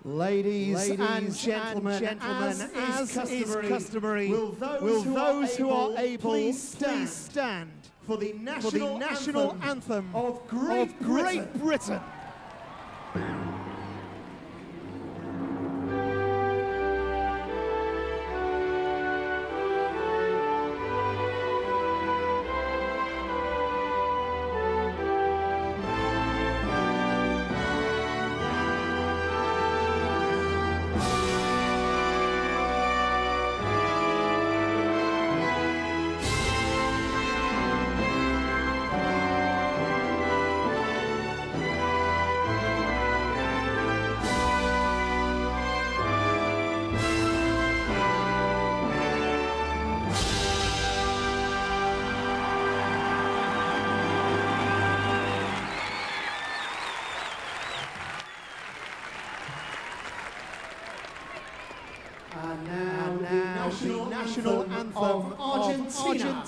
Ladies and gentlemen, as is customary, will those who are able please stand for the national anthem of Great Britain. And now the national anthem of Argentina.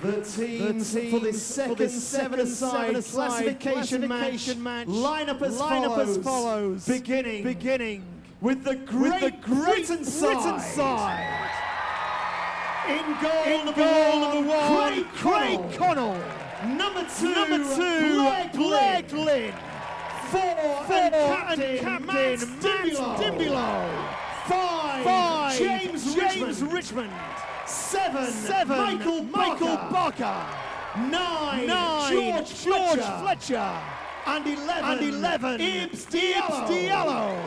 The teams for the second seven-a-side classification match line up as follows. Beginning with the Great Britain side. In goal, number one, Craig Connell. Number two, Blake Lynn. Four, and captain Matt Dimbulo. Five, James Richmond. Seven, Michael Barker. Nine, George Fletcher. And 11, Ibs Diallo.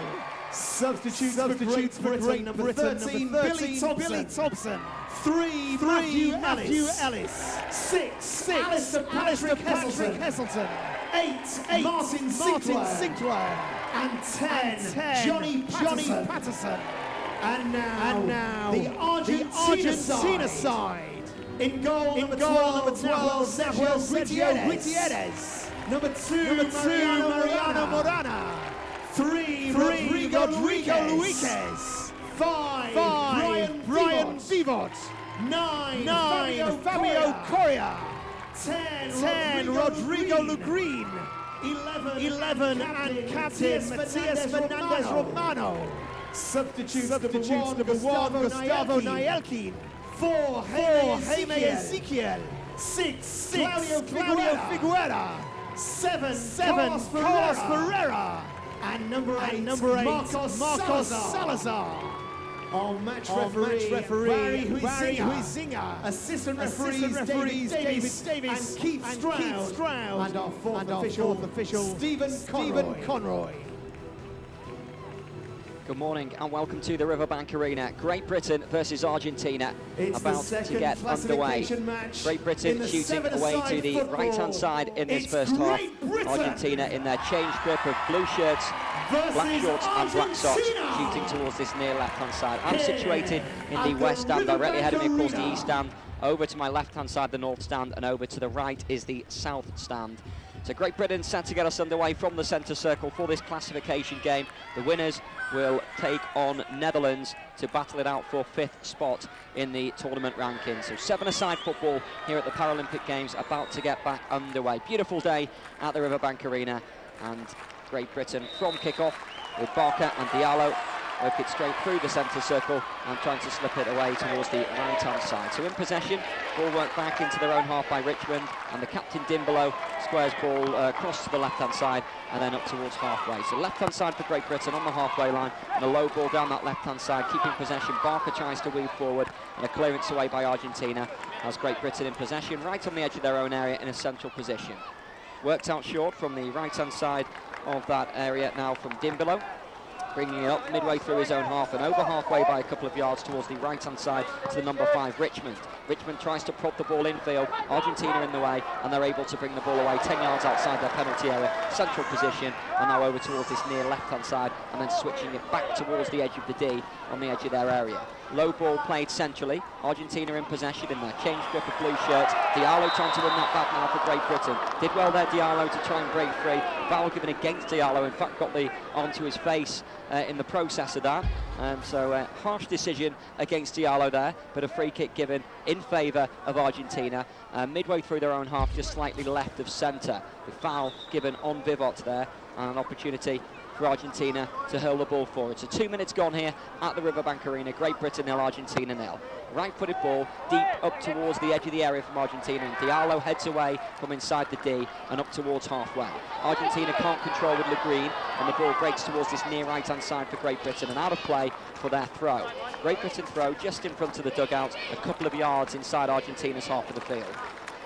Substitutes for Great Britain, number 13, Billy Thompson. 3, Matthew Ellis. 6, Alistair Patrick Heselton. 8, Martin Sinclair. And 10, Johnny Patterson. And now the Argentina side. In goal, number 12, Nahuel Gutierrez. Number 2, Mariano Morana. 3, Rodrigo Luiquez. 5, Brian Vivot. 9, Fabio Correa. 10, Rodrigo Lugreen. 11, and captain Matias Fernandez Romano. Substitutes number 1, Gustavo Naelkin. 4, Jaime Ezequiel. 6, Claudio Figuera. 7, Carlos Ferreira. And number 8, Marcos Salazar. Our match referee Barry Huizinga. Assistant referees David Davis and Keith Stroud. And our fourth official Stephen Conroy. Good morning and welcome to the Riverbank Arena. Great Britain versus Argentina about to get underway. Great Britain shooting away to the right-hand side in this first half. Argentina in their changed grip of blue shirts black shorts and black socks, shooting towards this near left-hand side. I'm situated in the west stand, directly ahead of me, of course, the east stand. Over to my left-hand side, the north stand, and over to the right is the south stand. So Great Britain set to get us underway from the centre circle for this classification game. The winners will take on Netherlands to battle it out for 5th spot in the tournament rankings. So 7-a-side football here at the Paralympic Games, about to get back underway. Beautiful day at the Riverbank Arena, and Great Britain from kick-off with Barker and Diallo. Work it straight through the centre circle and trying to slip it away towards the right-hand side. So in possession, ball worked back into their own half by Richmond, and the captain Dimbolo squares ball across to the left-hand side and then up towards halfway. So left-hand side for Great Britain on the halfway line, and a low ball down that left-hand side, keeping possession. Barker tries to weave forward, and a clearance away by Argentina as Great Britain in possession, right on the edge of their own area in a central position. Worked out short from the right-hand side of that area now from Dimbolo, bringing it up midway through his own half and over halfway by a couple of yards towards the right-hand side to the number 5, Richmond. Richmond tries to prod the ball infield, Argentina in the way, and they're able to bring the ball away 10 yards outside their penalty area, central position, and now over towards this near left-hand side, and then switching it back towards the edge of the D on the edge of their area. Low ball played centrally, Argentina in possession in their change strip of blue shirts. Diallo trying to win that back now for Great Britain. Did well there, Diallo, to try and break free. Foul given against Diallo, in fact got the arm to his face in the process of that. So harsh decision against Diallo there, but a free kick given in favour of Argentina. Midway through their own half, just slightly left of centre. The foul given on Vivot there, and an opportunity for Argentina to hurl the ball forward. So 2 minutes gone here at the Riverbank Arena. Great Britain 0, Argentina 0. Right-footed ball deep up towards the edge of the area from Argentina, and Diallo heads away from inside the D and up towards halfway. Argentina can't control with Le Green, and the ball breaks towards this near right-hand side for Great Britain, and out of play for their throw. Great Britain throw just in front of the dugout, a couple of yards inside Argentina's half of the field.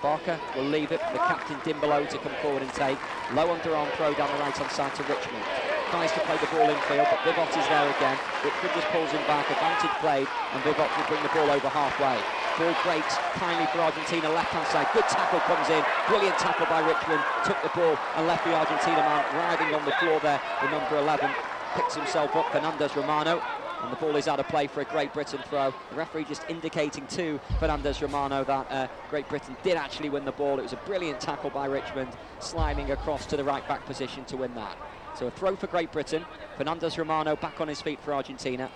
Barker will leave it for the captain Dimbolo to come forward and take. Low underarm throw down the right-hand side to Richmond. Tries to play the ball infield, but Vivot is there again. Richmond just pulls him back, advantage played, and Vivot will bring the ball over halfway. Ball breaks kindly for Argentina, left-hand side. Good tackle comes in, brilliant tackle by Richmond. Took the ball and left the Argentina man writhing on the floor there. The number 11 picks himself up, Fernandez Romano. And the ball is out of play for a Great Britain throw. The referee just indicating to Fernandez Romano that Great Britain did actually win the ball. It was a brilliant tackle by Richmond, sliding across to the right-back position to win that. So a throw for Great Britain. Fernandez Romano back on his feet for Argentina.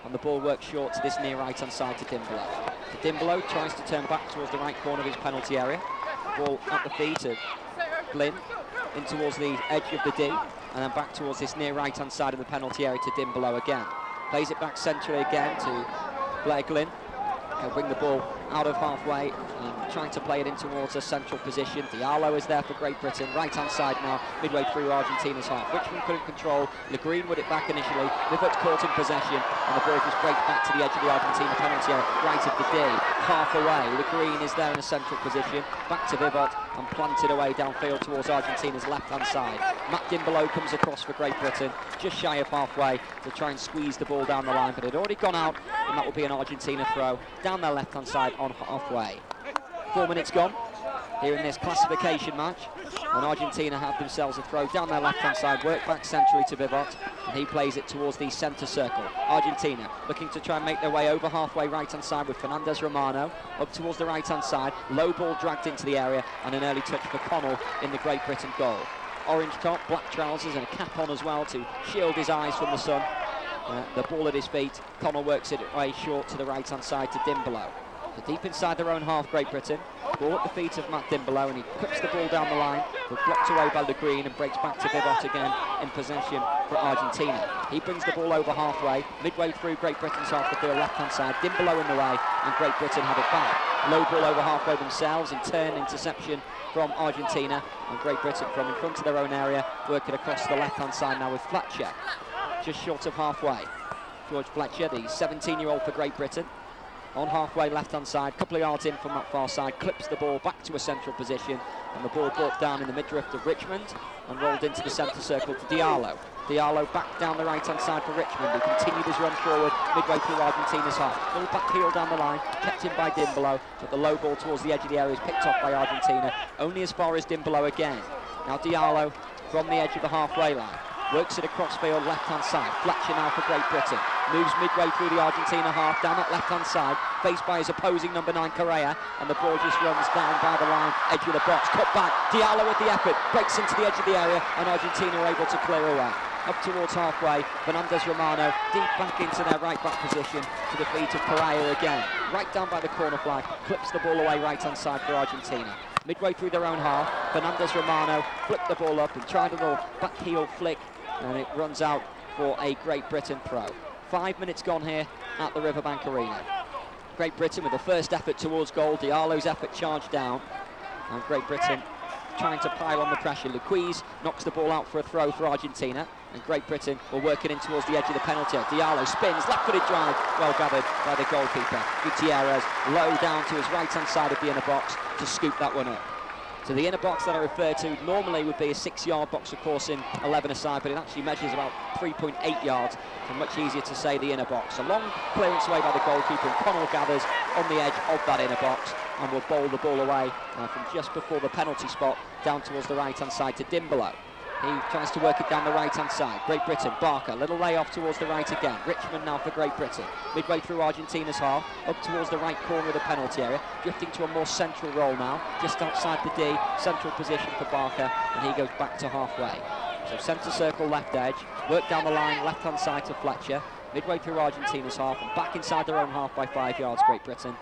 And the ball works short to this near right-hand side to Dimbolo. Dimbolo tries to turn back towards the right corner of his penalty area. Ball at the feet of Glynn, in towards the edge of the D, and then back towards this near right-hand side of the penalty area to Dimbolo again. Plays it back centrally again to Blair Glynn. He'll bring the ball out of halfway and trying to play it in towards a central position. Diallo is there for Great Britain, right-hand side now, midway through Argentina's half. Richmond couldn't control. Le Green would it back initially. Vivot caught in possession, and the ball just breaks back to the edge of the Argentina penalty area, right of the D, half away. Le Green is there in a central position, back to Vivot and planted away downfield towards Argentina's left-hand side. Matt Dimbolo comes across for Great Britain, just shy of halfway to try and squeeze the ball down the line, but it had already gone out, and that will be an Argentina throw down their left-hand side on halfway. 4 minutes gone here in this classification match, and Argentina have themselves a throw down their left-hand side, work back centrally to Vivot, and he plays it towards the centre circle. Argentina looking to try and make their way over halfway right-hand side with Fernandez Romano up towards the right-hand side. Low ball dragged into the area, and an early touch for Connell in the Great Britain goal. Orange top, black trousers, and a cap on as well to shield his eyes from the sun. The ball at his feet. Connell works it away short to the right-hand side to Dimbolo. So deep inside their own half, Great Britain. Ball at the feet of Matt Dimbolo, and he cuts the ball down the line, but blocked away by Le Green and breaks back to Vivot again in possession for Argentina. He brings the ball over halfway, midway through Great Britain's half the field, left-hand side. Dimbolo in the way, and Great Britain have it back. Low ball over halfway themselves, in turn interception from Argentina, and Great Britain from in front of their own area, working across the left-hand side now with Fletcher, just short of halfway. George Fletcher, the 17-year-old for Great Britain, on halfway left-hand side, couple of yards in from that far side, clips the ball back to a central position, and the ball brought down in the midriff of Richmond and rolled into the centre circle to Diallo. Diallo back down the right-hand side for Richmond, who continued his run forward midway through Argentina's half. Little back heel down the line, kept in by Dimbolo, but the low ball towards the edge of the area is picked off by Argentina, only as far as Dimbolo again. Now Diallo from the edge of the halfway line. works it across field, left-hand side. Fletcher now for Great Britain. Moves midway through the Argentina half, down that left-hand side, faced by his opposing number 9, Correa, and the ball just runs down by the line, edge of the box. Cut back, Diallo with the effort, breaks into the edge of the area, and Argentina are able to clear away. Up towards halfway, Fernandez Romano deep back into their right-back position to the feet of Correa again. Right down by the corner flag, clips the ball away right-hand side for Argentina. Midway through their own half, Fernandez Romano flipped the ball up and tried a little back heel flick, and it runs out for a Great Britain throw. 5 minutes gone here at the Riverbank Arena. Great Britain with the first effort towards goal, Diallo's effort charged down, and Great Britain trying to pile on the pressure. Luquiz knocks the ball out for a throw for Argentina, and Great Britain will work it in towards the edge of the penalty. Diallo spins, left-footed drive, well gathered by the goalkeeper. Gutierrez low down to his right-hand side of the inner box to scoop that one up. So the inner box that I refer to normally would be a 6-yard box, of course, in 11-a-side, but it actually measures about 3.8 yards, so much easier to say the inner box. A long clearance away by the goalkeeper, and Connell gathers on the edge of that inner box and will bowl the ball away from just before the penalty spot down towards the right-hand side to Dimbolo. He tries to work it down the right-hand side. Great Britain, Barker, little layoff towards the right again. Richmond now for Great Britain. Midway through Argentina's half, up towards the right corner of the penalty area, drifting to a more central role now, just outside the D, central position for Barker, and he goes back to halfway. So centre circle, left edge, work down the line, left-hand side to Fletcher, midway through Argentina's half, and back inside their own half by 5 yards, Great Britain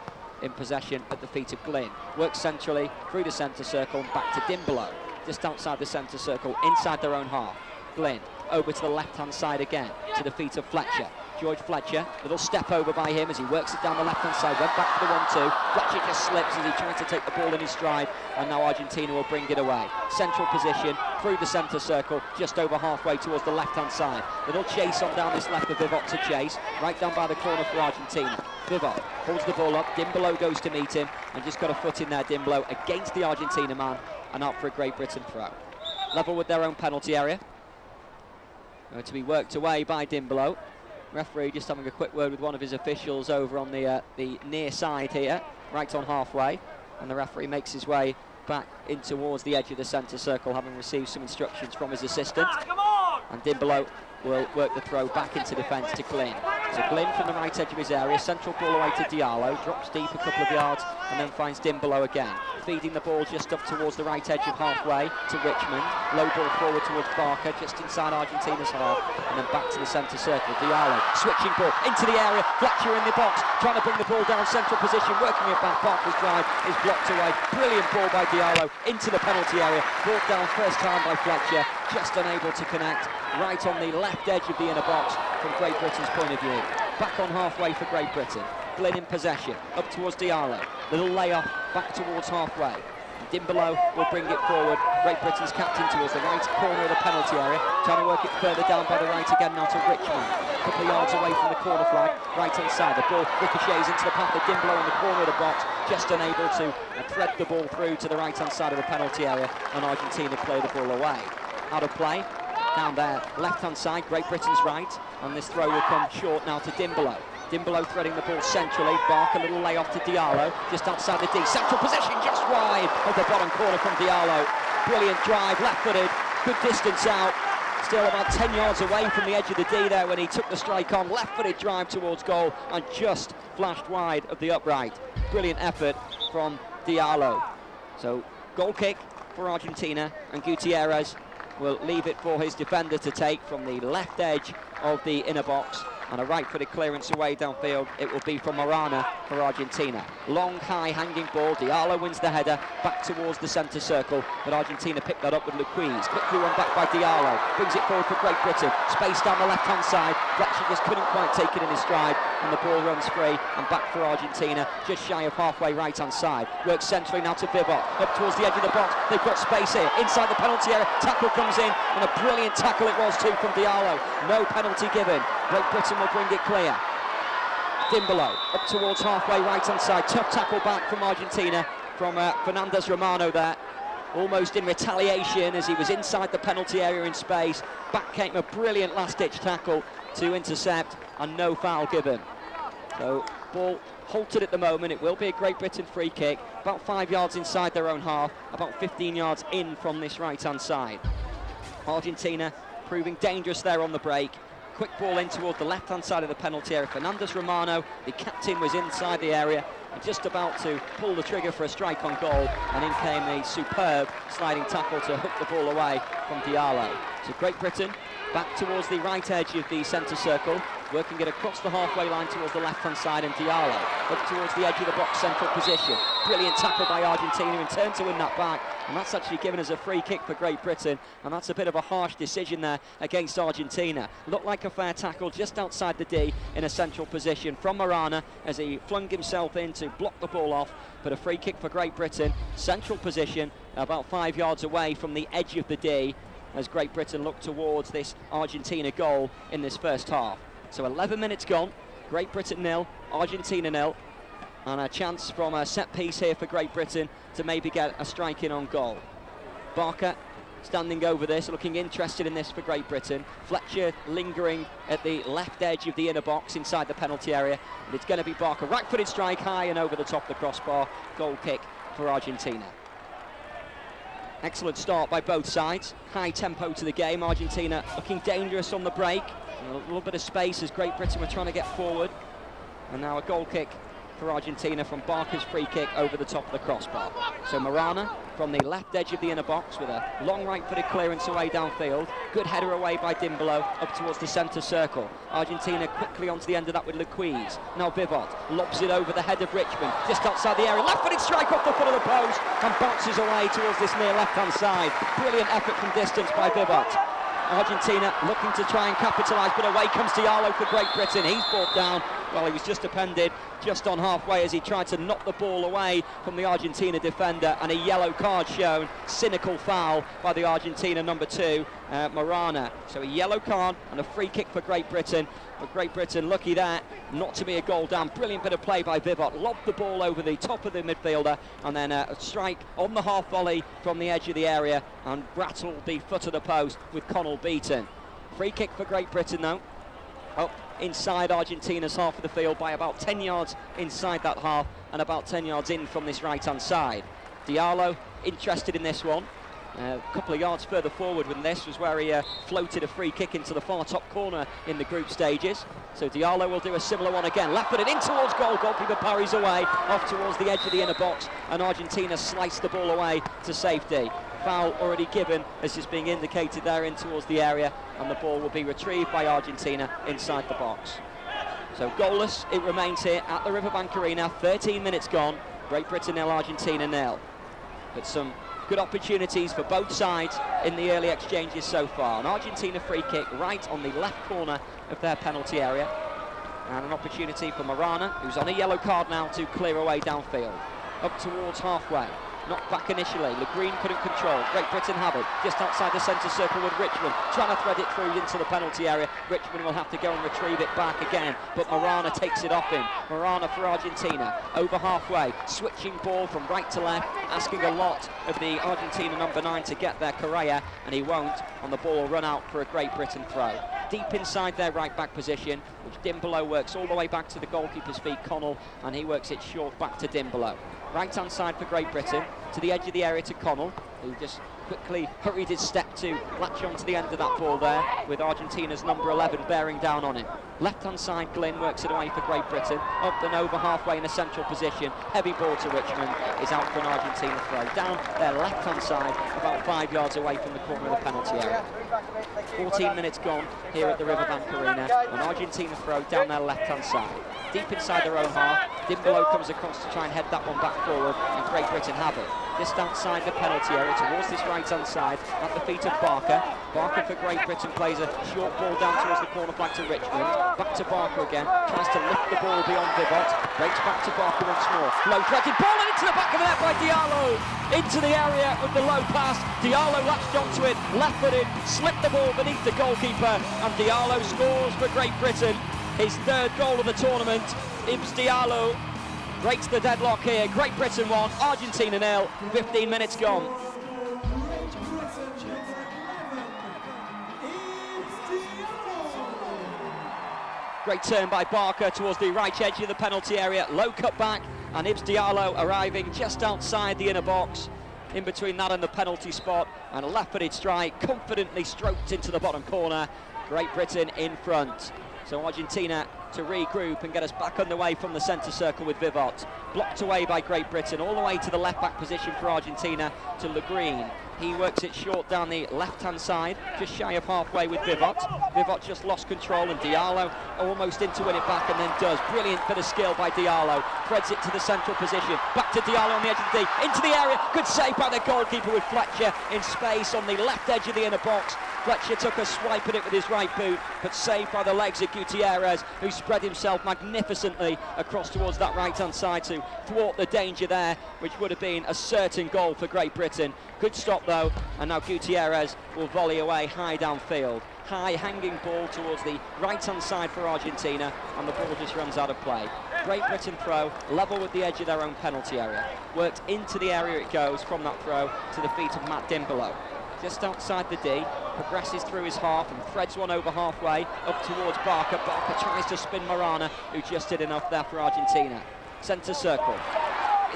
in possession at the feet of Glynn. Works centrally, through the centre circle, and back to Dimbolo. Just outside the centre circle, inside their own half. Glynn, over to the left-hand side again, to the feet of Fletcher. George Fletcher, little step over by him as he works it down the left-hand side, went back for the 1-2. Fletcher just slips as he tries to take the ball in his stride, and now Argentina will bring it away. Central position, through the centre circle, just over halfway towards the left-hand side. Little chase on down this left of Vivot to chase, right down by the corner for Argentina. Vivot holds the ball up, Dimbolo goes to meet him, and just got a foot in there, Dimbolo, against the Argentina man, and out for a Great Britain throw. Level with their own penalty area. Going to be worked away by Dimbolo. Referee just having a quick word with one of his officials over on the near side here, right on halfway, and the referee makes his way back in towards the edge of the centre circle, having received some instructions from his assistant. And Dimbolo will work the throw back into defence to Glynn. So Glynn from the right edge of his area, central ball away to Diallo, drops deep a couple of yards and then finds Dimbolo again. Feeding the ball just up towards the right edge of halfway to Richmond. Low ball forward towards Barker, just inside Argentina's half, and then back to the centre circle. Diallo, switching ball into the area, Fletcher in the box, trying to bring the ball down central position, working it back. Barker's drive is blocked away. Brilliant ball by Diallo into the penalty area, brought down first time by Fletcher, just unable to connect. Right on the left edge of the inner box from Great Britain's point of view. Back on halfway for Great Britain. Glynn in possession, up towards Diallo. Little layoff, back towards halfway. Dimbolo will bring it forward. Great Britain's captain towards the right corner of the penalty area. Trying to work it further down by the right again now to Richmond. A couple of yards away from the corner flag, right hand side. The ball ricochets into the path of Dimbolo in the corner of the box. Just unable to thread the ball through to the right hand side of the penalty area, and Argentina play the ball away. Out of play. Down there, left-hand side, Great Britain's right, and this throw will come short now to Dimbolo. Dimbolo threading the ball centrally, Barker, a little layoff to Diallo, just outside the D, central position, just wide of the bottom corner from Diallo. Brilliant drive, left-footed, good distance out, still about 10 yards away from the edge of the D there when he took the strike on, left-footed drive towards goal, and just flashed wide of the upright. Brilliant effort from Diallo. So, goal kick for Argentina, and Gutierrez will leave it for his defender to take from the left edge of the inner box, and a right-footed clearance away downfield. It will be from Morana for Argentina. Long, high, hanging ball. Diallo wins the header back towards the centre circle, but Argentina picked that up with Luquiz. Quickly run back by Diallo. Brings it forward for Great Britain. Space down the left-hand side. Fletcher just couldn't quite take it in his stride, and the ball runs free and back for Argentina, just shy of halfway right-hand side. Works centrally now to Vivot. Up towards the edge of the box. They've got space here. Inside the penalty area. Tackle comes in, and a brilliant tackle it was too from Diallo. No penalty given. Great Britain will bring it clear. Dimbolo up towards halfway right-hand side. Tough tackle back from Argentina, from Fernandez Romano there. Almost in retaliation as he was inside the penalty area in space. Back came a brilliant last-ditch tackle to intercept, and no foul given. So, ball halted at the moment. It will be a Great Britain free kick, about 5 yards inside their own half, about 15 yards in from this right-hand side. Argentina proving dangerous there on the break. Quick ball in towards the left-hand side of the penalty area. Fernandez Romano, the captain, was inside the area and just about to pull the trigger for a strike on goal, and in came a superb sliding tackle to hook the ball away from Diallo. So Great Britain back towards the right edge of the centre circle, working it across the halfway line towards the left-hand side, and Diallo up towards the edge of the box, central position. Brilliant tackle by Argentina in turn to win that back, and that's actually given us a free kick for Great Britain, and that's a bit of a harsh decision there against Argentina. Looked like a fair tackle just outside the D in a central position from Marana as he flung himself in to block the ball off, but a free kick for Great Britain, central position, about 5 yards away from the edge of the D, as Great Britain look towards this Argentina goal in this first half. So 11 minutes gone, Great Britain 0, Argentina 0, and a chance from a set piece here for Great Britain to maybe get a strike in on goal. Barker standing over this, looking interested in this for Great Britain. Fletcher lingering at the left edge of the inner box inside the penalty area, and it's going to be Barker. Right-footed strike high and over the top of the crossbar. Goal kick for Argentina. Excellent start by both sides. High tempo to the game. Argentina looking dangerous on the break. And a little bit of space as Great Britain were trying to get forward. And now a goal kick for Argentina from Barker's free kick over the top of the crossbar. So Marana from the left edge of the inner box with a long right-footed clearance away downfield. Good header away by Dimbolo up towards the centre circle. Argentina quickly onto the end of that with Luquiz. Now Vivot lobs it over the head of Richmond, just outside the area. Left-footed strike off the foot of the post and bounces away towards this near left-hand side. Brilliant effort from distance by Vivot. Argentina looking to try and capitalise, but away comes Diallo for Great Britain. He's brought down. Well, he was just appended just on halfway as he tried to knock the ball away from the Argentina defender, and a yellow card shown. Cynical foul by the Argentina number 2, Marana. So a yellow card and a free kick for Great Britain. But Great Britain lucky there not to be a goal down. Brilliant bit of play by Vivot. Lobbed the ball over the top of the midfielder, and then a strike on the half volley from the edge of the area and rattled the foot of the post with Connell beaten. Free kick for Great Britain though. Up inside Argentina's half of the field by about 10 yards inside that half and about 10 yards in from this right-hand side. Diallo interested in this one. A couple of yards further forward than this was where he floated a free kick into the far top corner in the group stages. So Diallo will do a similar one again. Left-footed in towards goal. Goalkeeper parries away off towards the edge of the inner box, and Argentina sliced the ball away to safety. Foul already given as is being indicated there in towards the area, and the ball will be retrieved by Argentina inside the box. So goalless it remains here at the Riverbank Arena. 13 minutes gone. Great Britain 0, Argentina 0. But some good opportunities for both sides in the early exchanges so far. An Argentina free kick right on the left corner of their penalty area, and an opportunity for Marana, who's on a yellow card now, to clear away downfield. Up towards halfway. Knocked back initially, Le Green couldn't control. Great Britain have it, just outside the centre circle with Richmond, trying to thread it through into the penalty area. Richmond will have to go and retrieve it back again, but Marana takes it off him. Marana for Argentina, over halfway, switching ball from right to left, asking a lot of the Argentina number 9 to get there, Correa, and he won't, and the ball will run out for a Great Britain throw. Deep inside their right back position, which Dimbolo works all the way back to the goalkeeper's feet, Connell, and he works it short back to Dimbolo. Right-hand side for Great Britain, to the edge of the area to Connell, who just quickly hurried his step to latch onto the end of that ball there, with Argentina's number 11 bearing down on him. Left-hand side, Glynn works it away for Great Britain, up and over halfway in a central position. Heavy ball to Richmond, is out for an Argentina throw. Down their left-hand side, about 5 yards away from the corner of the penalty area. 14 minutes gone here at the Riverbank Arena. An Argentina throw down their left-hand side. Deep inside their own half, Dimbolo comes across to try and head that one back forward, and Great Britain have it. Just outside the penalty area, towards this right-hand side, at the feet of Barker. Barker for Great Britain plays a short ball down towards the corner flag to Richmond. Back to Barker again, tries to lift the ball beyond Vivot. Breaks back to Barker once more. Low-threaded ball and into the back of the net by Diallo. Into the area with the low pass. Diallo latched onto it, left-footed, slipped the ball beneath the goalkeeper, and Diallo scores for Great Britain. His third goal of the tournament. Ibs Diallo breaks the deadlock here. Great Britain 1, Argentina 0, 15 minutes gone. Great turn by Barker towards the right edge of the penalty area. Low cut back, and Ibs Diallo arriving just outside the inner box. in between that and the penalty spot, and a left-footed strike, confidently stroked into the bottom corner. Great Britain in front. So Argentina to regroup and get us back underway from the centre circle with Vivot. Blocked away by Great Britain, all the way to the left-back position for Argentina to Le Green. He works it short down the left-hand side, just shy of halfway with Vivot. Vivot just lost control, and Diallo almost in to win it back, and then does. Brilliant bit of skill by Diallo. Threads it to the central position. Back to Diallo on the edge of the D. Into the area. Good save by the goalkeeper with Fletcher in space on the left edge of the inner box. Fletcher took a swipe at it with his right boot, but saved by the legs of Gutierrez, who spread himself magnificently across towards that right-hand side to thwart the danger there, which would have been a certain goal for Great Britain. Good stop though, and now Gutierrez will volley away high downfield. High hanging ball towards the right-hand side for Argentina, and the ball just runs out of play. Great Britain throw, level with the edge of their own penalty area. Worked into the area it goes from that throw to the feet of Matt Dimbolo. Just outside the D, progresses through his half and threads one over halfway up towards Barker. Barker tries to spin Morana, who just did enough there for Argentina. Centre circle.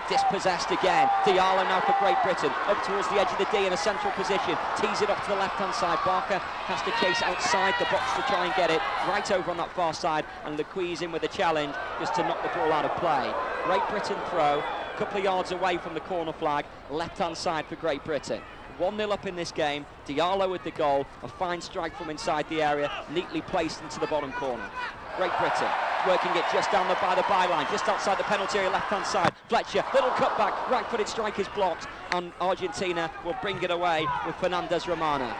Dispossessed again. Diallo now for Great Britain, up towards the edge of the D in a central position, tees it off to the left-hand side. Barker has to chase outside the box to try and get it right over on that far side, and Lequise in with a challenge just to knock the ball out of play. Great Britain throw, a couple of yards away from the corner flag, left-hand side for Great Britain. 1-0 up in this game. Diallo with the goal, a fine strike from inside the area, neatly placed into the bottom corner. Great Britain working it just down by the byline, just outside the penalty area, left-hand side. Fletcher, little cutback, right-footed strike is blocked, and Argentina will bring it away with Fernandez Romana.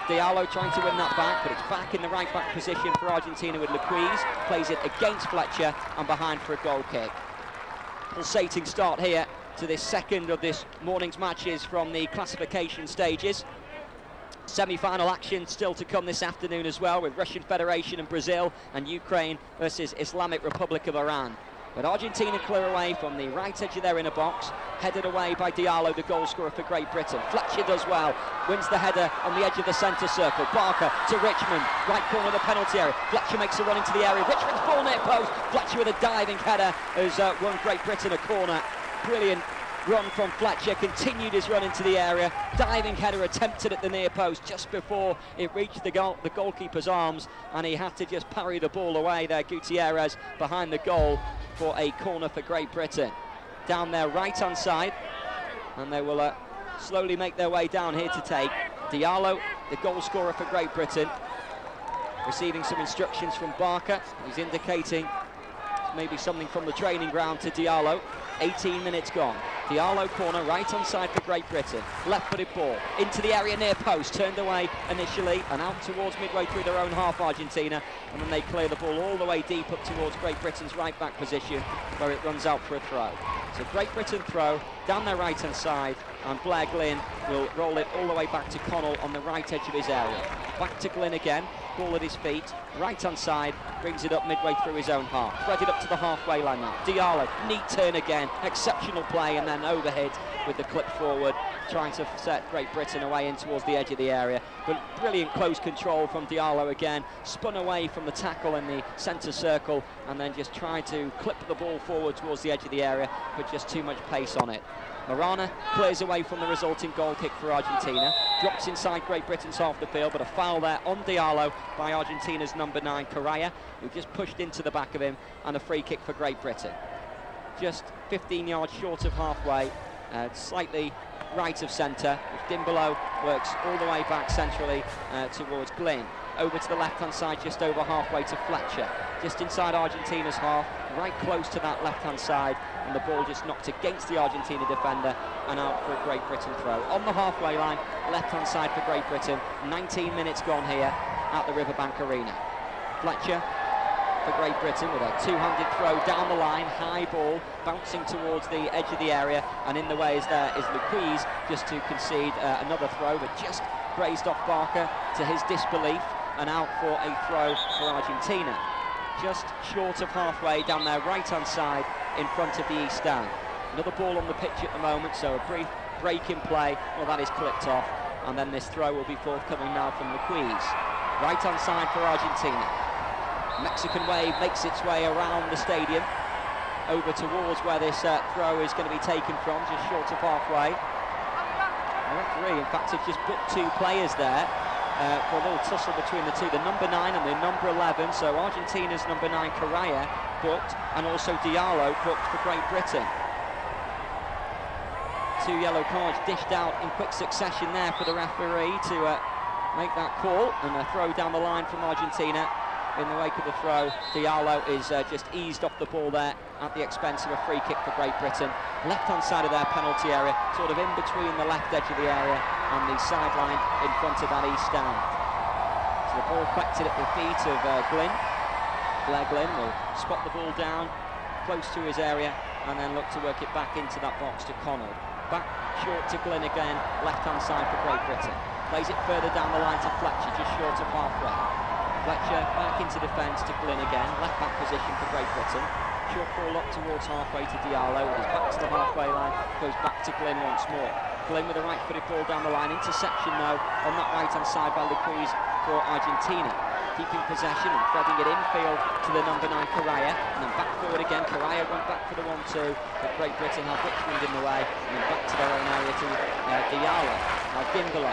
Diallo trying to win that back, but it's back in the right-back position for Argentina with Lequise. Plays it against Fletcher and behind for a goal kick. Pulsating start here to this second of this morning's matches from the classification stages. Semi-final action still to come this afternoon as well, with Russian Federation and Brazil, and Ukraine versus Islamic Republic of Iran. But Argentina clear away from the right edge of their inner box, headed away by Diallo, the goal scorer for Great Britain. Fletcher does well, wins the header on the edge of the centre circle. Barker to Richmond, right corner of the penalty area. Fletcher makes a run into the area. Richmond's ball near post. Fletcher with a diving header has won Great Britain a corner. Brilliant run from Fletcher, continued his run into the area. Diving header attempted at the near post just before it reached the goalkeeper's arms, and he had to just parry the ball away there. Gutierrez behind the goal for a corner for Great Britain. Down their right-hand side, and they will slowly make their way down here to take. Diallo, the goal scorer for Great Britain, receiving some instructions from Barker. He's indicating maybe something from the training ground to Diallo. 18 minutes gone. Diallo corner, right-hand side for Great Britain. Left-footed ball into the area near post, turned away initially and out towards midway through their own half, Argentina, and then they clear the ball all the way deep up towards Great Britain's right-back position, where it runs out for a throw. So Great Britain throw down their right-hand side, and Blair Glynn will roll it all the way back to Connell on the right edge of his area. Back to Glynn again, ball at his feet, right-hand side, brings it up midway through his own half. Threaded up to the halfway line now. Diallo, neat turn again, exceptional play, and then overhead with the clip forward, trying to set Great Britain away in towards the edge of the area. But brilliant close control from Diallo again, spun away from the tackle in the centre circle, and then just tried to clip the ball forward towards the edge of the area, but just too much pace on it. Morana clears away from the resulting goal kick for Argentina, drops inside Great Britain's half the field, but a foul there on Diallo by Argentina's number 9, Correa, who just pushed into the back of him, and a free kick for Great Britain. Just 15 yards short of halfway, slightly right of centre, with Dimbolo works all the way back centrally towards Glynn. Over to the left-hand side, just over halfway to Fletcher, just inside Argentina's half, right close to that left-hand side, and the ball just knocked against the Argentina defender and out for a Great Britain throw. On the halfway line, left-hand side for Great Britain, 19 minutes gone here at the Riverbank Arena. Fletcher for Great Britain with a two-handed throw down the line, high ball, bouncing towards the edge of the area, and in the way is there is Lequise, just to concede another throw, but just grazed off Barker to his disbelief, and out for a throw for Argentina. Just short of halfway down their right-hand side in front of the East Stand. Another ball on the pitch at the moment, so a brief break in play. Well, that is clipped off, and then this throw will be forthcoming now from Lequise. Right-hand side for Argentina. Mexican wave makes its way around the stadium, over towards where this throw is going to be taken from, just short of halfway. The referee, in fact, had just booked 2 players there for a little tussle between the two, the number 9 and the number 11. So Argentina's number 9, Correa, booked, and also Diallo booked for Great Britain. 2 yellow cards dished out in quick succession there for the referee to make that call, and a throw down the line from Argentina. In the wake of the throw, Diallo is just eased off the ball there at the expense of a free kick for Great Britain. Left-hand side of their penalty area, sort of in between the left edge of the area and the sideline in front of that east stand. So the ball collected at the feet of Glynn. Blair Glynn will spot the ball down close to his area and then look to work it back into that box to Connell. Back short to Glynn again, left-hand side for Great Britain. Plays it further down the line to Fletcher, just short of halfway. Fletcher back into defence to Glynn again, left-back position for Great Britain. Short ball up towards halfway to Diallo, he's back to the halfway line, goes back to Glynn once more. Glynn with a right-footed ball down the line, interception though on that right-hand side by Luquez for Argentina. Keeping possession and threading it infield to the number 9 Correa, and then back forward again. Correa went back for the 1-2, but Great Britain had Richmond in the way, and then back to their own area to Diallo. Now Gimbolo,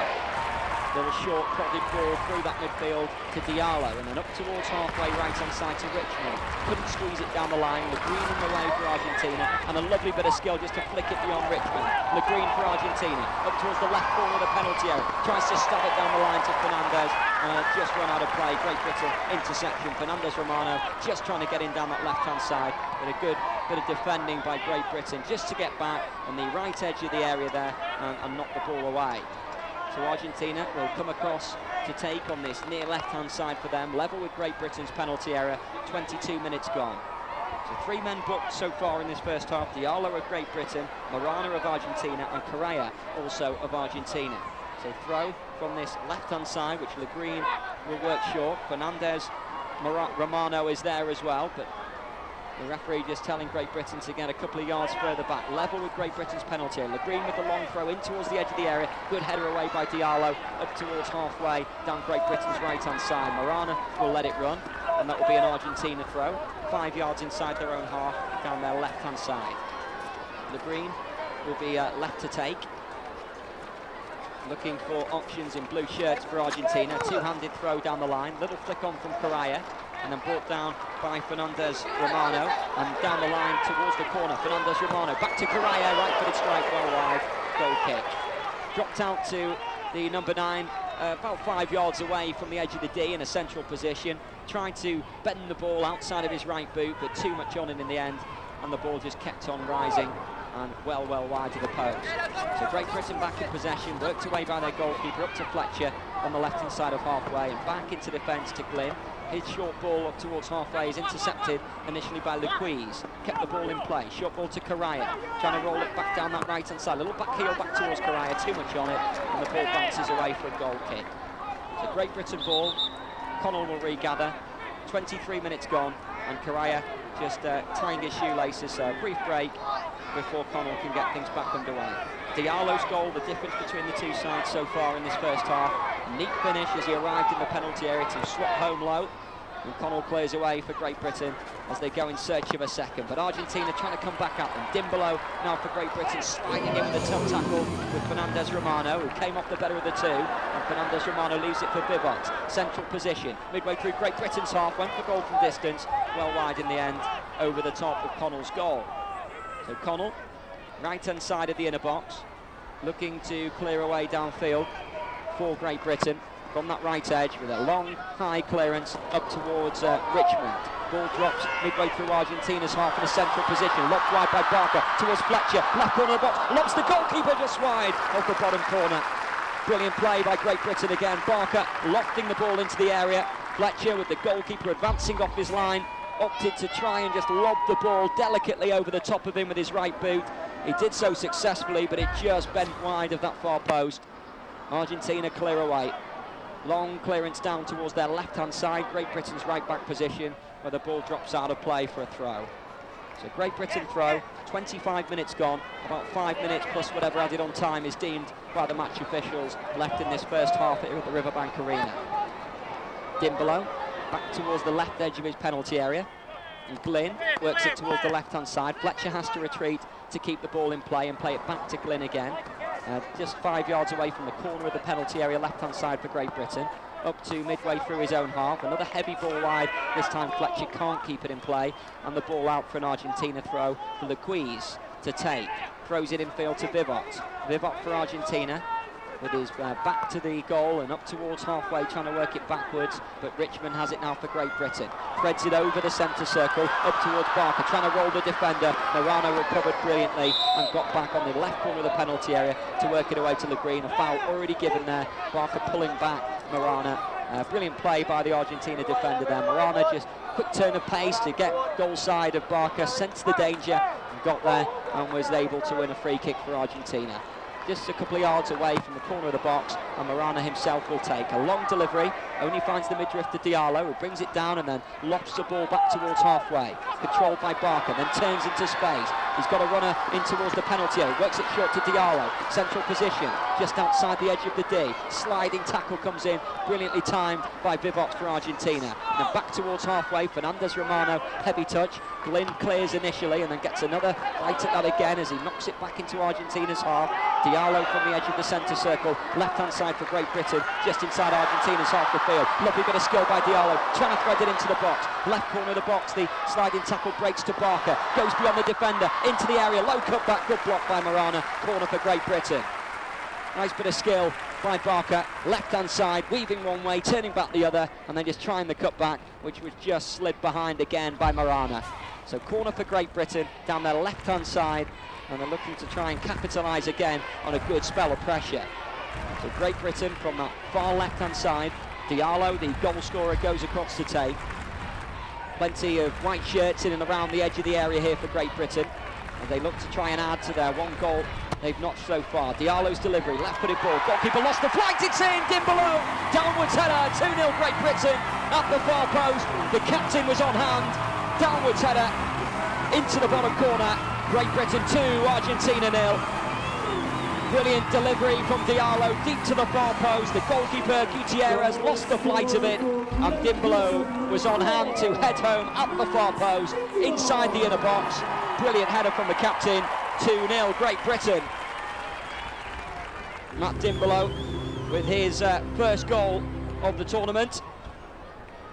little short prodded ball through that midfield to Diallo, and then up towards halfway right-hand side to Richmond. Couldn't squeeze it down the line. Le Green in the way for Argentina, and a lovely bit of skill just to flick it beyond Richmond. Le Green for Argentina, up towards the left corner of the penalty area, tries to stab it down the line to Fernandez, and just run out of play. Great Britain interception. Fernandez Romano just trying to get in down that left-hand side, with a good bit of defending by Great Britain just to get back on the right edge of the area there and knock the ball away. So Argentina will come across to take on this near left-hand side for them, level with Great Britain's penalty area, 22 minutes gone. So 3 men booked so far in this first half, Diallo of Great Britain, Morana of Argentina, and Correa also of Argentina. So throw from this left-hand side, which Le Green will work short. Fernandez Romano is there as well, but the referee just telling Great Britain to get a couple of yards further back. Level with Great Britain's penalty. Le Green with the long throw in towards the edge of the area. Good header away by Diallo, up towards halfway, down Great Britain's right-hand side. Morana will let it run, and that will be an Argentina throw. 5 yards inside their own half, down their left-hand side. Le Green will be left to take. Looking for options in blue shirts for Argentina. Two-handed throw down the line. Little flick on from Correa, and then brought down by Fernandez Romano, and down the line towards the corner. Fernandez Romano back to Correa, right-footed strike, well wide, goal kick. Dropped out to the number 9, about 5 yards away from the edge of the D in a central position. Tried to bend the ball outside of his right boot, but too much on him in the end, and the ball just kept on rising and well wide of the post. So Great Britain back in possession, worked away by their goalkeeper up to Fletcher on the left-hand side of halfway, and back into defence to Glynn. His short ball up towards halfway is intercepted initially by Luquez. Kept the ball in play. Short ball to Correa, trying to roll it back down that right-hand side. A little back heel back towards Correa, too much on it, and the ball bounces away for a goal kick. So Great Britain ball. Connell will regather. 23 minutes gone, and Correa just tying his shoelaces. So a brief break before Connell can get things back underway. Diallo's goal, the difference between the two sides so far in this first half. Neat finish as he arrived in the penalty area to swap home low, and Connell clears away for Great Britain as they go in search of a second. But Argentina trying to come back at them. Dimbolo now for Great Britain, sliding in with a tough tackle with Fernandez Romano, who came off the better of the two, and Fernandez Romano leaves it for Vivot. Central position, midway through Great Britain's half, went for goal from distance, well wide in the end, over the top of Connell's goal. So Connell, right-hand side of the inner box, looking to clear away downfield for Great Britain from that right edge with a long, high clearance up towards Richmond. Ball drops midway through Argentina's half in a central position, locked wide by Barker towards Fletcher, left corner of the box, lobs the goalkeeper just wide off the bottom corner. Brilliant play by Great Britain again. Barker lofting the ball into the area. Fletcher with the goalkeeper advancing off his line, opted to try and just lob the ball delicately over the top of him with his right boot. He did so successfully, but it just bent wide of that far post. Argentina clear away. Long clearance down towards their left-hand side, Great Britain's right-back position, where the ball drops out of play for a throw. So Great Britain throw, 25 minutes gone, about 5 minutes plus whatever added on time is deemed by the match officials left in this first half here at the Riverbank Arena. Dimbolo back towards the left edge of his penalty area, and Glynn works it towards the left-hand side. Fletcher has to retreat to keep the ball in play and play it back to Glynn again. just 5 yards away from the corner of the penalty area, left-hand side for Great Britain, up to midway through his own half. Another heavy ball wide, this time Fletcher can't keep it in play, and the ball out for an Argentina throw for Luquiz to take. Throws it infield to Vivot. Vivot for Argentina, with his back to the goal and up towards halfway, trying to work it backwards, but Richmond has it now for Great Britain. Threads it over the centre circle, up towards Barker, trying to roll the defender. Morano recovered brilliantly and got back on the left corner of the penalty area to work it away to Le Green. A foul already given there, Barker pulling back Morano. Brilliant play by the Argentina defender there. Morano just quick turn of pace to get goal side of Barker, sensed the danger and got there and was able to win a free kick for Argentina. Just a couple of yards away from the corner of the box, and Morano himself will take a long delivery, only finds the midrifter Diallo, who brings it down and then lofts the ball back towards halfway, controlled by Barker, then turns into space. He's got a runner in towards the penalty area, works it short to Diallo, central position, just outside the edge of the D. Sliding tackle comes in, brilliantly timed by Vivot for Argentina. And then back towards halfway, Fernandez Romano, heavy touch. Glynn clears initially and then gets another bite at that again as he knocks it back into Argentina's half. Diallo from the edge of the centre circle, left-hand side for Great Britain, just inside Argentina's half the field. Lovely bit of skill by Diallo, trying to thread it into the box. Left corner of the box, the sliding tackle breaks to Barker, goes beyond the defender, into the area, low cut back, good block by Morano, corner for Great Britain. Nice bit of skill by Barker, left-hand side, weaving one way, turning back the other, and then just trying the cut back, which was just slid behind again by Morano. So corner for Great Britain, down their left-hand side, and they're looking to try and capitalise again on a good spell of pressure. So Great Britain from that far left-hand side, Diallo, the goal scorer, goes across to take. Plenty of white shirts in and around the edge of the area here for Great Britain, and they look to try and add to their one goal they've notched so far. Diallo's delivery, left-footed ball, goalkeeper lost the flight, it's in, Dimbolo, downwards header, 2-0 Great Britain at the far post. The captain was on hand, downwards header into the bottom corner. Great Britain 2, Argentina 0. Brilliant delivery from Diallo, deep to the far post. The goalkeeper, Gutierrez, lost the flight of it, and Dimbolo was on hand to head home at the far post, inside the inner box. Brilliant header from the captain, 2-0 Great Britain. Matt Dimbolo with his first goal of the tournament,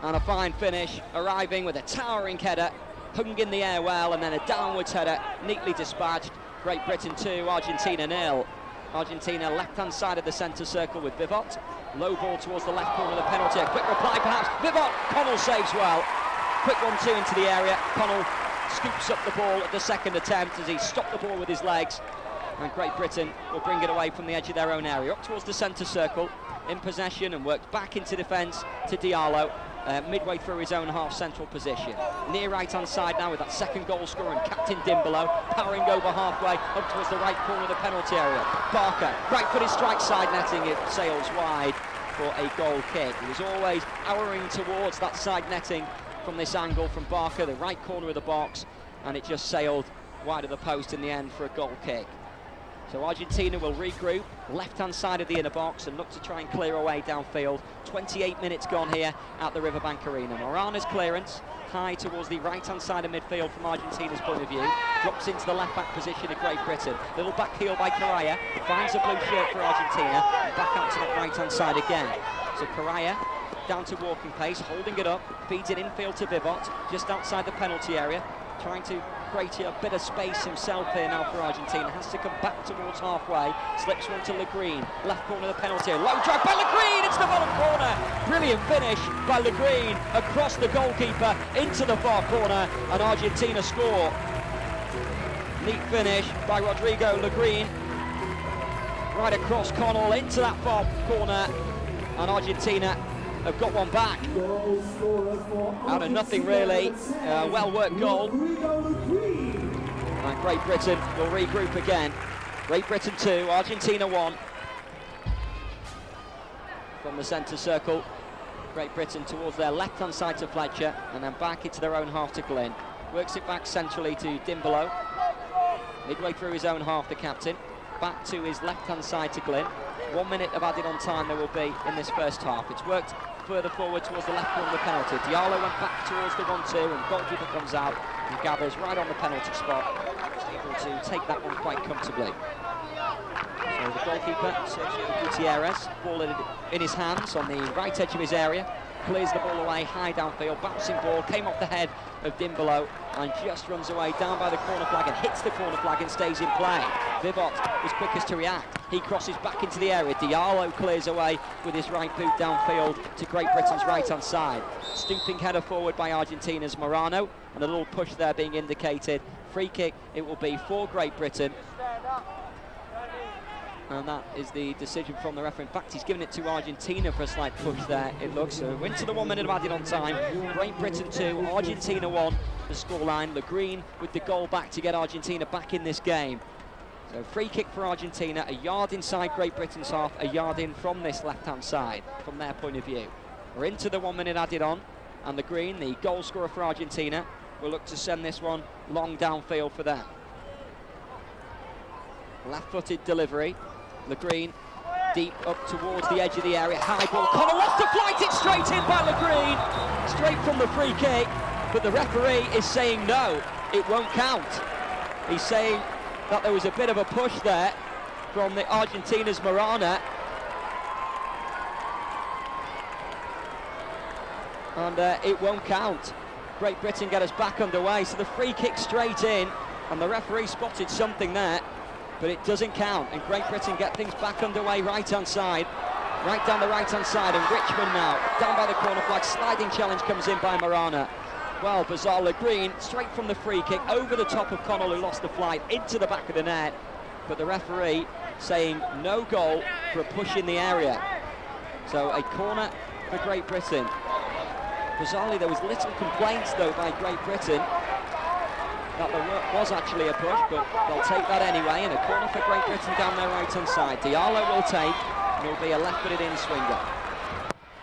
and a fine finish, arriving with a towering header, hung in the air well, and then a downwards header, neatly dispatched. Great Britain 2, Argentina 0. Argentina left-hand side of the centre circle with Vivot. Low ball towards the left corner of the penalty. A quick reply perhaps. Vivot, Connell saves well. Quick 1-2 into the area. Connell scoops up the ball at the second attempt as he stopped the ball with his legs. And Great Britain will bring it away from the edge of their own area. Up towards the centre circle, in possession, and worked back into defence to Diallo. Midway through his own half central position. Near right-hand side now with that second goal scorer and Captain Dimbolo, powering over halfway up towards the right corner of the penalty area. Barker, right-footed strike, side netting, it sails wide for a goal kick. He was always arrowing towards that side netting from this angle from Barker, the right corner of the box, and it just sailed wide of the post in the end for a goal kick. So Argentina will regroup, left-hand side of the inner box, and look to try and clear away downfield. 28 minutes gone here at the Riverbank Arena. Morano's clearance, high towards the right-hand side of midfield from Argentina's point of view. Drops into the left-back position of Great Britain. Little back heel by Correa, finds a blue shirt for Argentina, and back out to that right-hand side again. So Correa, down to walking pace, holding it up, feeds it infield to Vivot, just outside the penalty area, trying to create a bit of space himself here now for Argentina. Has to come back towards halfway, slips one to Le Green, left corner of the penalty area. Low drive by Le Green, it's the bottom corner. Brilliant finish by Le Green across the goalkeeper into the far corner, and Argentina score. Neat finish by Rodrigo Le Green, right across Connell into that far corner, and Argentina have got one back. Out of nothing really, well-worked goal. And Great Britain will regroup again. Great Britain 2, Argentina 1. From the centre circle, Great Britain towards their left-hand side to Fletcher, and then back into their own half to Glynn. Works it back centrally to Dimbolo. Midway through his own half, the captain. Back to his left-hand side to Glynn. 1 minute of added on time there will be in this first half. It's worked further forward towards the left corner of the penalty. Diallo went back towards the 1-2, and goalkeeper comes out and gathers right on the penalty spot, able to take that one quite comfortably. So the goalkeeper, Sergio Gutierrez. Ball in his hands on the right edge of his area. Clears the ball away, high downfield, bouncing ball, came off the head of Dimbolo and just runs away down by the corner flag and hits the corner flag and stays in play. Vivot was quickest to react. He crosses back into the area. Diallo clears away with his right boot downfield to Great Britain's right-hand side. Stooping header forward by Argentina's Morano, and a little push there being indicated. Free kick it will be for Great Britain. And that is the decision from the referee. In fact, he's given it to Argentina for a slight push there, it looks. So we're into the 1 minute of added on time. Great Britain 2, Argentina 1, the scoreline. Le Green with the goal back to get Argentina back in this game. So free kick for Argentina, a yard inside Great Britain's half, a yard in from this left-hand side, from their point of view. We're into the 1 minute added on, and Le Green, the goal scorer for Argentina, will look to send this one long downfield for them. Left-footed delivery. Le Green deep up towards the edge of the area, high ball, Connor wants to flight it straight in by Le Green, straight from the free kick, but the referee is saying no, it won't count. He's saying that there was a bit of a push there from the Argentina's Morana, and it won't count. Great Britain get us back underway, so the free kick straight in, and the referee spotted something there, but it doesn't count, and Great Britain get things back underway right-hand side, right down the right-hand side, and Richmond now, down by the corner flag, sliding challenge comes in by Morana. Well, bizarre, Le Green, straight from the free kick, over the top of Connell, who lost the flight, into the back of the net, but the referee saying no goal for a push in the area. So a corner for Great Britain. Bizarrely, there was little complaints, though, by Great Britain that there was actually a push, but they'll take that anyway, and a corner for Great Britain down their right-hand side. Diallo will take, and it'll be a left-footed in-swinger.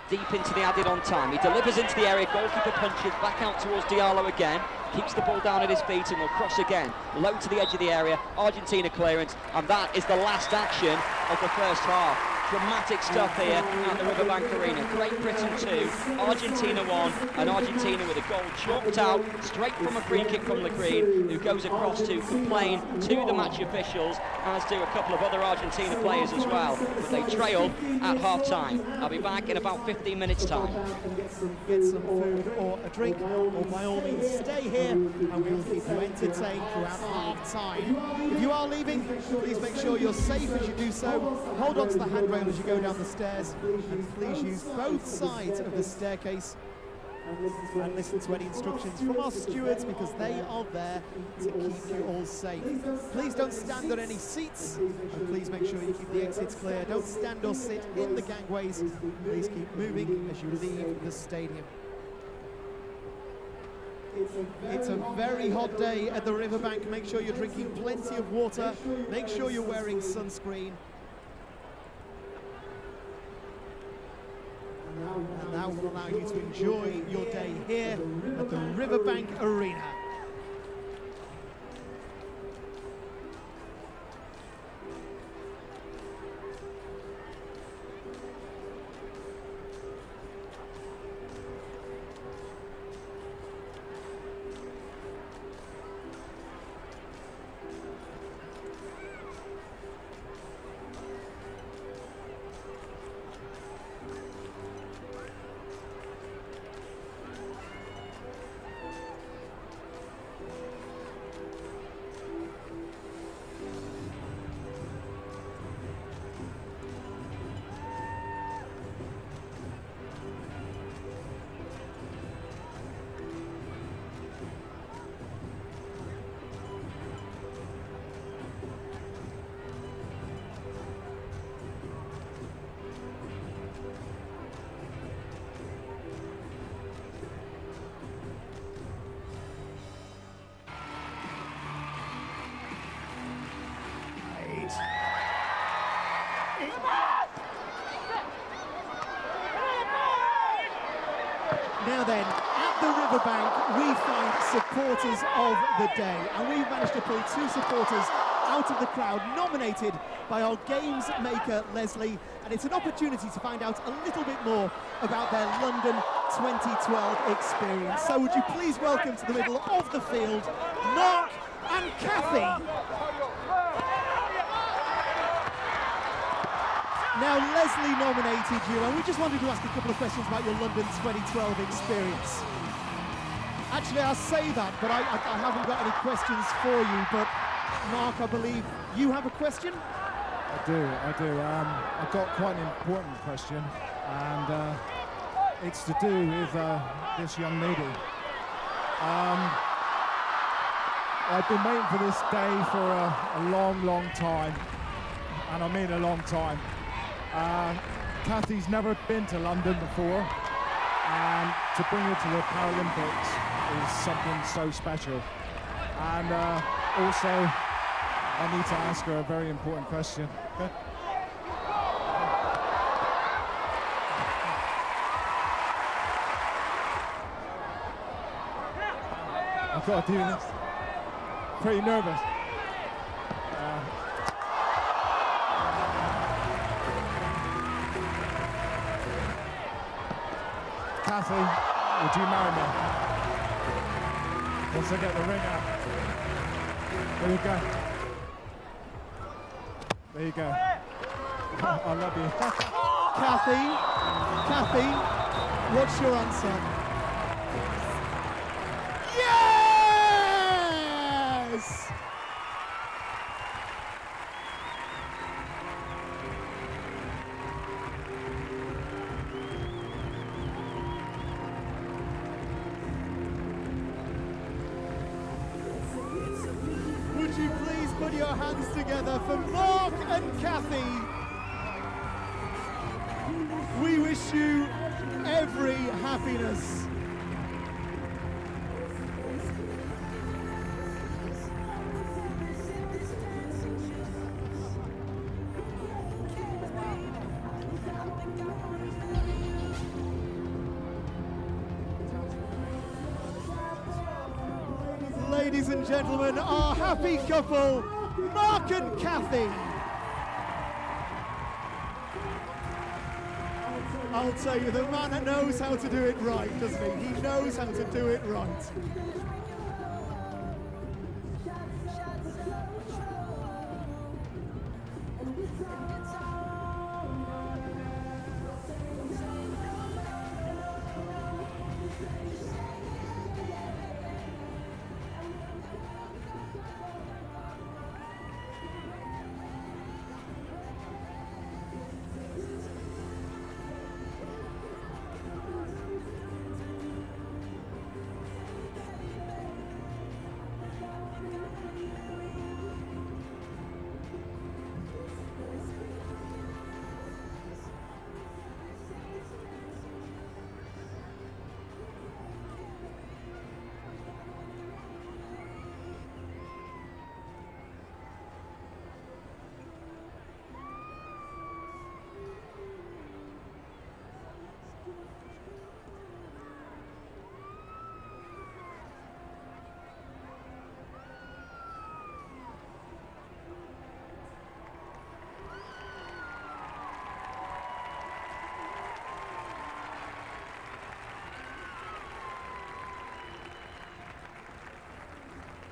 Deep into the added-on time, he delivers into the area, goalkeeper punches back out towards Diallo again, keeps the ball down at his feet and will cross again, low to the edge of the area, Argentina clearance, and that is the last action of the first half. Dramatic stuff here at the Riverbank Arena. Great Britain 2, Argentina 1, and Argentina with a goal chalked out straight from a free kick from Le Green, who goes across to complain to the match officials, as do a couple of other Argentina players as well. But they trail at half-time. I'll be back in about 15 minutes' time. Get some food or a drink, or by all means stay here, and we'll keep you entertained throughout half-time. If you are leaving, please make sure you're safe as you do so. Hold on to the handrail as you go down the stairs, and please use both sides of the staircase and listen to any instructions from our stewards, because they are there to keep you all safe. Please don't stand on any seats, and please make sure you keep the exits clear. Don't stand or sit in the gangways. Please keep moving as you leave the stadium. It's a very hot day at the Riverbank. Make sure you're drinking plenty of water. Make sure you're wearing sunscreen. And that will allow you to enjoy your day here at the Riverbank Arena. Now then, at the Riverbank, we find supporters of the day, and we've managed to pull two supporters out of the crowd, nominated by our games maker, Leslie, and it's an opportunity to find out a little bit more about their London 2012 experience. So would you please welcome to the middle of the field, Mark and Kathy. Now, Leslie nominated you, and we just wanted to ask a couple of questions about your London 2012 experience. Actually, I say that, but I haven't got any questions for you. But Mark, I believe you have a question? I do. I've got quite an important question, and it's to do with this young lady. I've been waiting for this day for a long time, and I mean a long time. Kathy's never been to London before, and to bring her to the Paralympics is something so special. And also, I need to ask her a very important question. I've got to do this. Pretty nervous. Kathy, would you marry me? Once I get the ring out. There you go. There you go. I love you. Kathy, what's your answer? Yes! Would you please put your hands together for Mark and Kathy? We wish you every happiness. Ladies and gentlemen, our happy couple, Mark and Kathy. I'll tell you, the man knows how to do it right, doesn't he? He knows how to do it right.